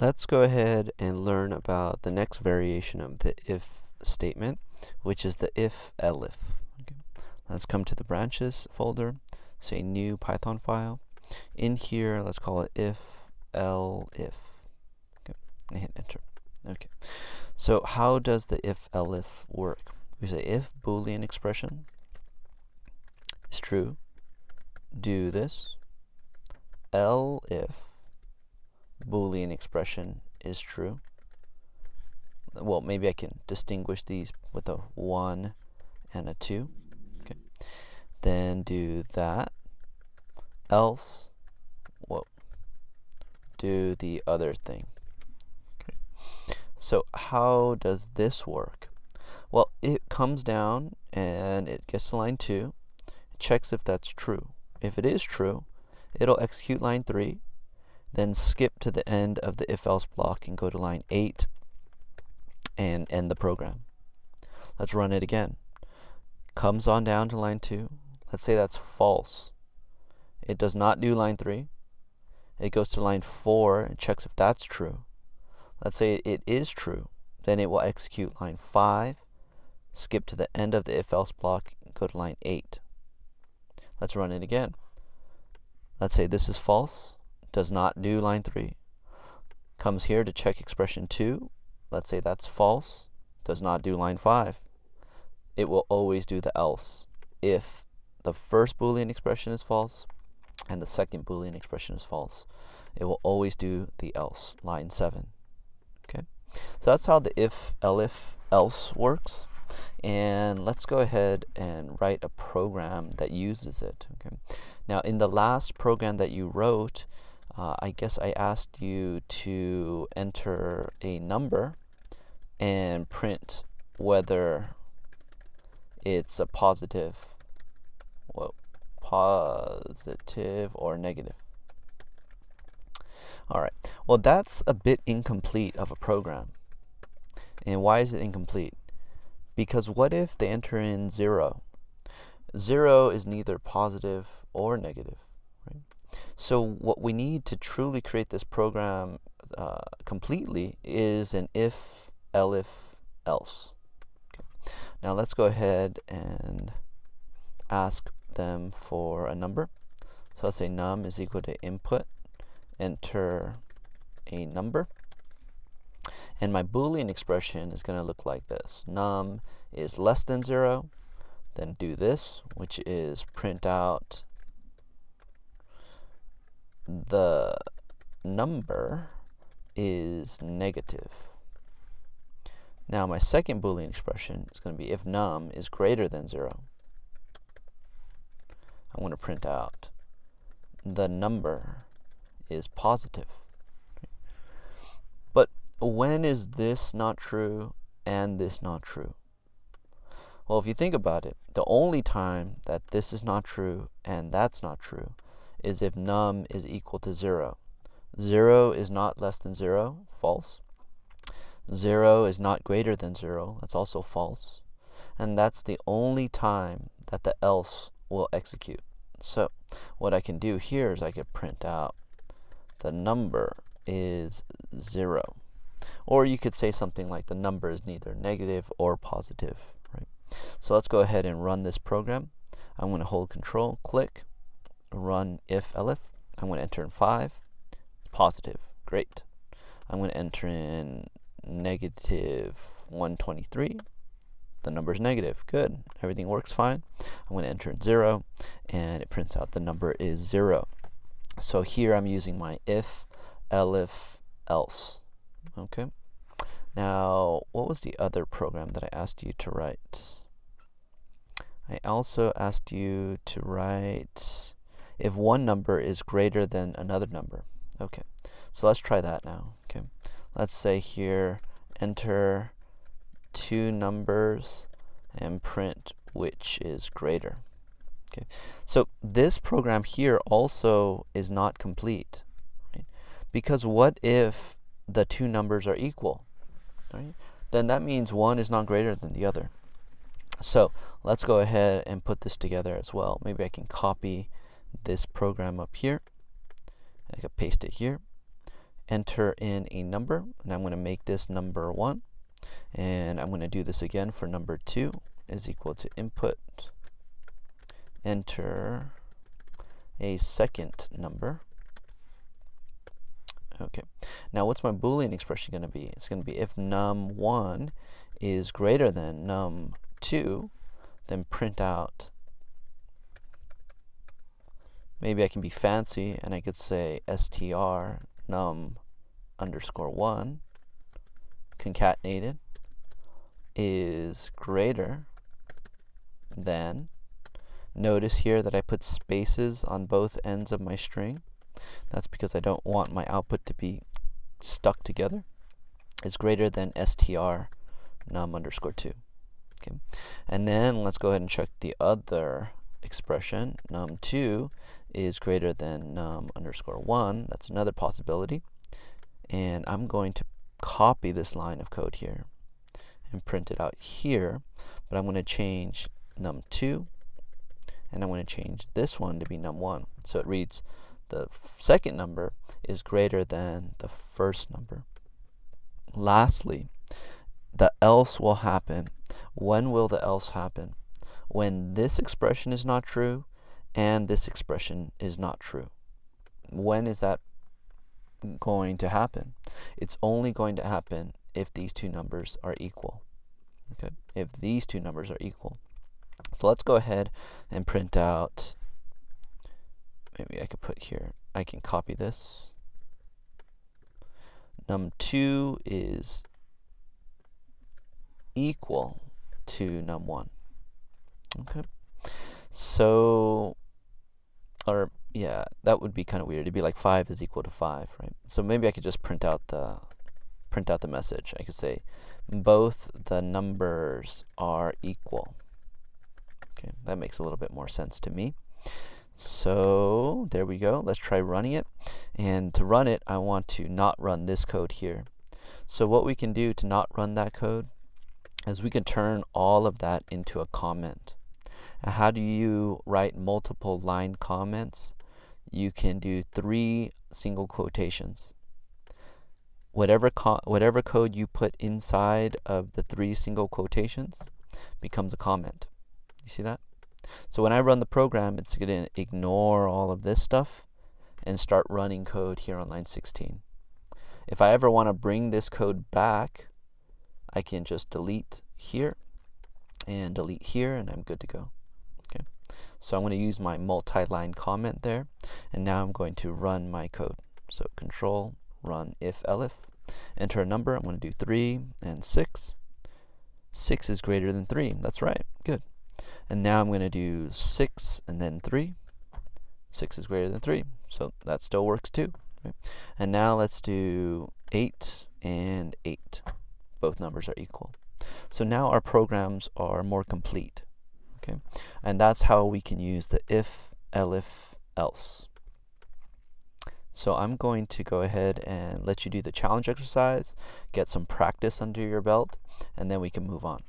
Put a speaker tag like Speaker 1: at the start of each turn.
Speaker 1: Let's go ahead and learn about the next variation of the if statement, which is the if-elif. Okay. Let's come to the branches folder, say new Python file. In here, let's call it if-elif. Okay. And hit enter. Okay. So how does the if-elif work? We say if Boolean expression is true, do this. Elif Boolean expression is true. Well, maybe I can distinguish these with a 1 and a 2. Okay. Then do that. Else, whoa, do the other thing. Okay. So how does this work? Well, it comes down and it gets to line 2. It checks if that's true. If it is true, it'll execute line 3. Then skip to the end of the if-else block and go to line 8 and end the program. Let's run it again. Comes on down to line 2. Let's say that's false. It does not do line 3. It goes to line 4 and checks if that's true. Let's say it is true. Then it will execute line 5, skip to the end of the if-else block, and go to line 8. Let's run it again. Let's say this is false. Does not do line 3. Comes here to check expression 2. Let's say that's false. Does not do line 5. It will always do the else if the first Boolean expression is false and the second Boolean expression is false. It will always do the else, line 7. Okay, so that's how the if, elif, else works. And let's go ahead and write a program that uses it. Okay. Now, in the last program that you wrote, I guess I asked you to enter a number and print whether it's a positive or negative. All right. Well, that's a bit incomplete of a program. And why is it incomplete? Because what if they enter in 0? 0 is neither positive or negative. Right? So what we need to truly create this program completely is an if, elif, else. Okay. Now let's go ahead and ask them for a number. So let's say num is equal to input, enter a number. And my Boolean expression is going to look like this. Num is less than 0. Then do this, which is print out the number is negative. Now my second Boolean expression is going to be if num is greater than 0. I want to print out the number is positive. But when is this not true and this not true? Well, if you think about it, the only time that this is not true and that's not true is if num is equal to 0. 0 is not less than 0, false. 0 is not greater than 0, that's also false. And that's the only time that the else will execute. So what I can do here is I could print out the number is 0. Or you could say something like the number is neither negative or positive. Right? So let's go ahead and run this program. I'm going to hold Control, click, run if, elif. I'm going to enter in 5. It's positive. Great. I'm going to enter in negative 123. The number is negative. Good. Everything works fine. I'm going to enter in 0, and it prints out the number is 0. So here I'm using my if, elif, else. Okay. Now, what was the other program that I asked you to write? I also asked you to write if one number is greater than another number. Okay. So let's try that now. Okay. Let's say here, enter 2 numbers and print which is greater. Okay. So this program here also is not complete, right? Because what if the 2 numbers are equal? Right? Then that means one is not greater than the other. So let's go ahead and put this together as well. Maybe I can copy this program up here. I can paste it here. enter in a number, and I'm going to make this number 1. And I'm going to do this again for number 2 is equal to input, enter a second number. Okay, now what's my Boolean expression going to be? It's going to be if num1 is greater than num2, then print out, maybe I can be fancy and I could say str num underscore 1 concatenated is greater than, notice here that I put spaces on both ends of my string. That's because I don't want my output to be stuck together. Is greater than str num underscore 2. Okay, and then let's go ahead and check the other expression. Num2 is greater than num underscore 1. That's another possibility. And I'm going to copy this line of code here and print it out here, but I'm going to change num2, and I'm going to change this one to be num1. So it reads the second number is greater than the first number. Lastly, the else will happen. When will the else happen? When this expression is not true and this expression is not true. When is that going to happen? It's only going to happen if these two numbers are equal. Okay, if these two numbers are equal. So let's go ahead and print out, maybe I could put here, I can copy this. Num2 is equal to num1. Okay, so, or yeah, that would be kind of weird. It'd be like 5 is equal to 5, right? So maybe I could just print out the message. I could say both the numbers are equal. Okay, that makes a little bit more sense to me. So there we go. Let's try running it. And to run it, I want to not run this code here. So what we can do to not run that code is we can turn all of that into a comment. And how do you write multiple line comments? You can do 3 single quotations. Whatever code you put inside of the 3 single quotations becomes a comment. You see that? So when I run the program, it's going to ignore all of this stuff and start running code here on line 16. If I ever want to bring this code back, I can just delete here and delete here, and I'm good to go. Okay. So I'm going to use my multi-line comment there, and now I'm going to run my code. So control run if elif, enter a number. I'm going to do 3 and 6. 6 is greater than 3. That's right. Good. And now I'm going to do 6 and then 3. 6 is greater than 3. So that still works too. Right? And now let's do 8 and 8. Both numbers are equal. So now our programs are more complete. Okay? And that's how we can use the if, elif, else. So I'm going to go ahead and let you do the challenge exercise, get some practice under your belt, and then we can move on.